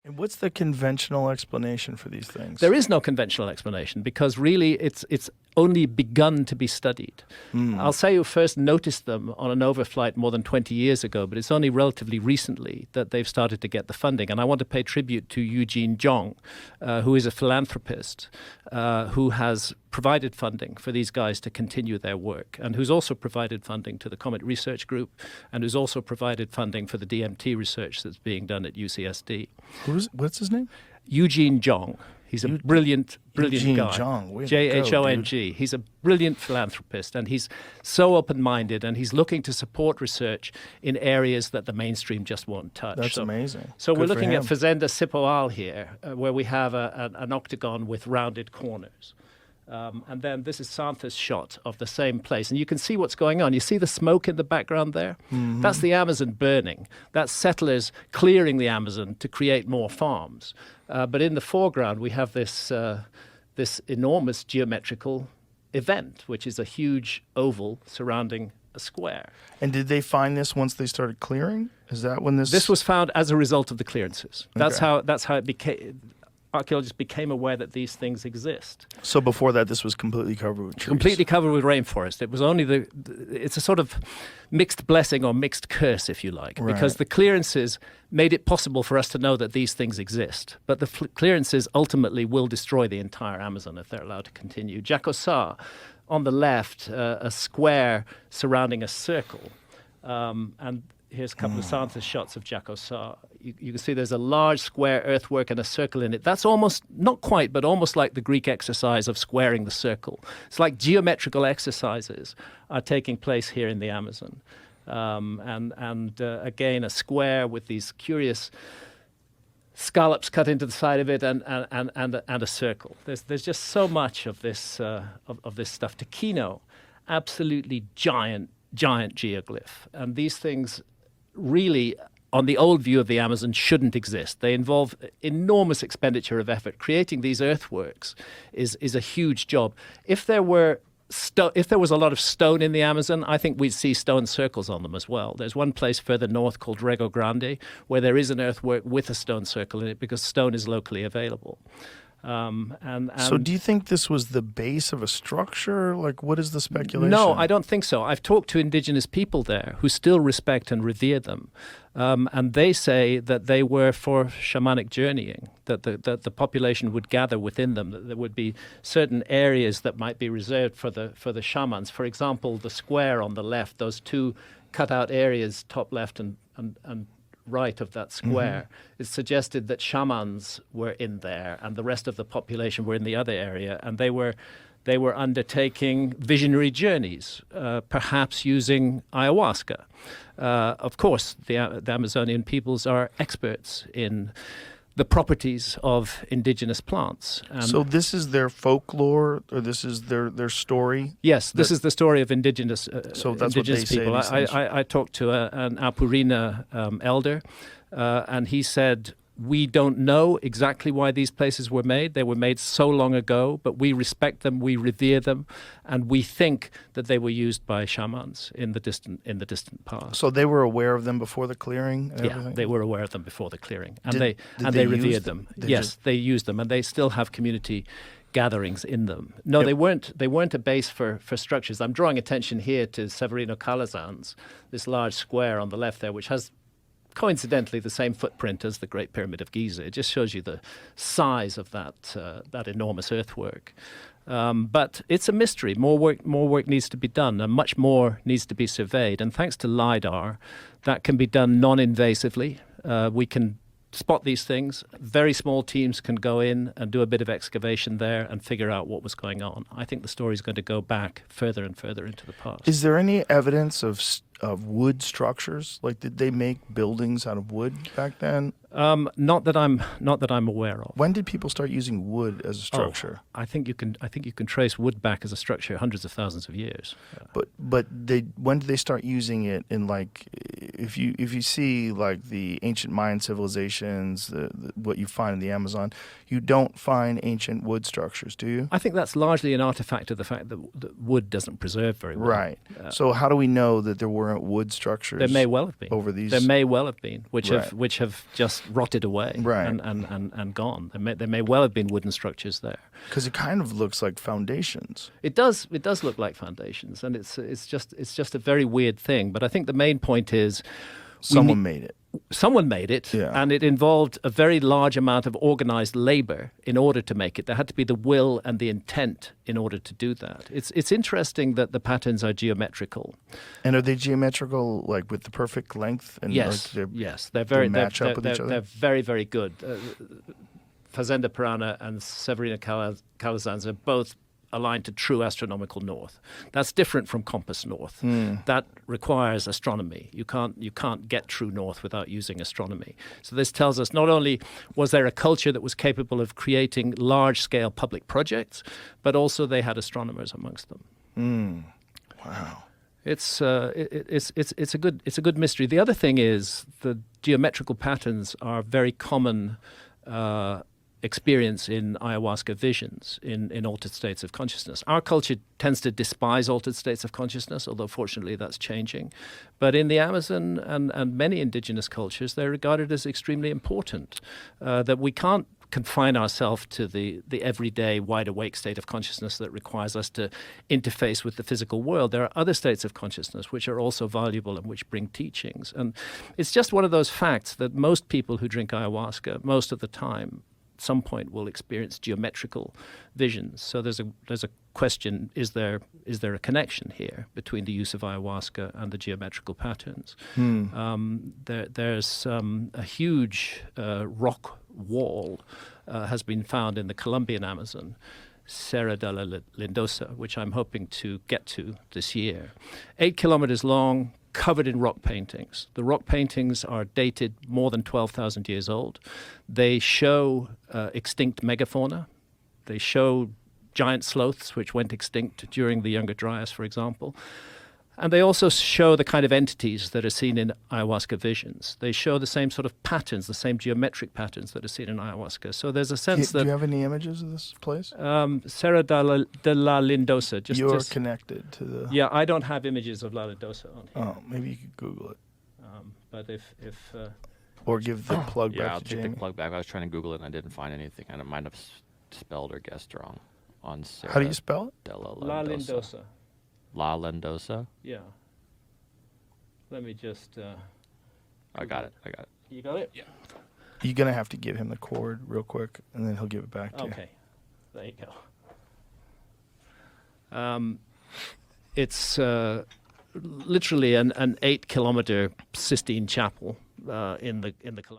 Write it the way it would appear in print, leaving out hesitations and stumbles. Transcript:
And what's the conventional explanation for these things? There is no conventional explanation because really it's only begun to be studied. I'll say you first noticed them on an overflight more than 20 years ago, but it's only relatively recently that they've started to get the funding. And I want to pay tribute to Eugene Zhong, who is a philanthropist who has provided funding for these guys to continue their work, and who's also provided funding to the Comet Research Group, and who's also provided funding for the DMT research that's being done at UCSD. What's his name? Eugene Zhong. He's a brilliant Eugene guy. Zhong. J-H-O-N-G. He's a brilliant philanthropist, and he's so open-minded, and he's looking to support research in areas that the mainstream just won't touch. That's amazing. So Good we're for looking at him. Fazenda Cipoal here, where we have an octagon with rounded corners. And then this is Santa's shot of the same place. And you can see what's going on. You see the smoke in the background there? Mm-hmm. That's the Amazon burning. That's settlers clearing the Amazon to create more farms. But in the foreground, we have this enormous geometrical event, which is a huge oval surrounding a square. And did they find this once they started clearing? Is that when this... This was found as a result of the clearances. That's Okay. how it became... Archaeologists became aware that these things exist. So before that, this was completely covered with trees? Completely covered with rainforest. It was only it's a sort of mixed blessing or mixed curse, if you like, Right. because the clearances made it possible for us to know that these things exist. But the clearances ultimately will destroy the entire Amazon if they're allowed to continue. Jacosa, on the left, a square surrounding a circle. And here's a couple of Santa's shots of Jacosa. You can see there's a large square earthwork and a circle in it. That's almost, not quite, but almost like the Greek exercise of squaring the circle. It's like geometrical exercises are taking place here in the Amazon. Again, a square with these curious scallops cut into the side of it and a circle. There's just so much of this of this stuff. Taquino, absolutely giant geoglyph. And these things really, on the old view of the Amazon, shouldn't exist. They involve enormous expenditure of effort. Creating these earthworks is a huge job. If there was a lot of stone in the Amazon, I think we'd see stone circles on them as well. There's one place further north called Rego Grande where there is an earthwork with a stone circle in it because stone is locally available. So do you think this was the base of a structure? Like, what is the speculation? No, I don't think so. I've talked to indigenous people there who still respect and revere them. And they say that they were for shamanic journeying, that the population would gather within them, that there would be certain areas that might be reserved for the shamans. For example, the square on the left, those two cut out areas, top left and right of that square, it suggested that shamans were in there and the rest of the population were in the other area, and they were undertaking visionary journeys, perhaps using ayahuasca. Of course, the Amazonian peoples are experts in the properties of indigenous plants. So this is their folklore, or this is their story? Yes, this is the story of indigenous so that's indigenous what they people. say, I talked to an Apurina elder, and he said, we don't know exactly why these places were made. They were made so long ago, but we respect them, we revere them, and we think that they were used by shamans in the distant past. So they were aware of them before the clearing and everything? They were aware of them before the clearing, and Did they use revered them. Yes, they used them, and they still have community gatherings in them. No, they weren't a base for structures. I'm drawing attention here to Severino Calazans, this large square on the left there, which has coincidentally the same footprint as the Great Pyramid of Giza. It just shows you the size of that enormous earthwork. But it's a mystery. More work needs to be done, and much more needs to be surveyed. And thanks to LiDAR, that can be done non-invasively. We can spot these things. Very small teams can go in and do a bit of excavation there and figure out what was going on. I think the story is going to go back further and further into the past. Is there any evidence of wood structures? Like, did they make buildings out of wood back then? Not that I'm aware of. When did people start using wood as a structure? I think you can trace wood back as a structure hundreds of thousands of years. But when did they start using it in, like, if you see like the ancient Mayan civilizations, what you find in the Amazon, you don't find ancient wood structures, do you? I think that's largely an artifact of the fact that wood doesn't preserve very well. Right. So how do we know that there weren't current wood structures. There may well have been. Over these. There may well have been, which Right. have just rotted away Right. and gone. There may well have been wooden structures there. Because it kind of looks like foundations. It does look like foundations, and it's just a very weird thing. But I think the main point is Someone made it. someone made it, Yeah. and it involved a very large amount of organized labor in order to make it. There had to be the will and the intent in order to do that. It's interesting that the patterns are geometrical. And are they geometrical, like with the perfect length? And Yes, like yes, they're match up with each other? They're very, very good. Fazenda Pirana and Severina Calazans are both aligned to true astronomical north. That's different from compass north. That requires astronomy. You can't get true north without using astronomy. So this tells us not only was there a culture that was capable of creating large-scale public projects, but also they had astronomers amongst them. Wow. It's a good mystery. The other thing is the geometrical patterns are very common experience in ayahuasca visions in altered states of consciousness. Our culture tends to despise altered states of consciousness, although fortunately that's changing. But in the Amazon and many indigenous cultures, they're regarded as extremely important, that we can't confine ourselves to the everyday wide-awake state of consciousness that requires us to interface with the physical world. There are other states of consciousness which are also valuable and which bring teachings. And it's just one of those facts that most people who drink ayahuasca, most of the time, at some point will experience geometrical visions. So there's a question: is there a connection here between the use of ayahuasca and the geometrical patterns? There's a huge rock wall has been found in the Colombian Amazon, Serra de la Lindosa, which I'm hoping to get to this year. 8 kilometers long, covered in rock paintings. The rock paintings are dated more than 12,000 years old. They show extinct megafauna. They show giant sloths which went extinct during the Younger Dryas, for example. And they also show the kind of entities that are seen in ayahuasca visions. They show the same sort of patterns, the same geometric patterns that are seen in ayahuasca. So there's a sense that... Do you have any images of this place? Serra de la Lindosa. You're connected to the... Yeah, I don't have images of La Lindosa on here. Oh, maybe you could Google it. But if or give the plug Yeah, back I'll to take Jamie. the plug back. I was trying to Google it and I didn't find anything. I might have spelled or guessed wrong on Serra How do you spell it? de la La Lindosa. La Lindosa? Yeah. Let me just... I got it. You got it? Yeah. You're going to have to give him the cord real quick, and then he'll give it back to you. Okay. There you go. It's literally an 8-kilometer Sistine Chapel in the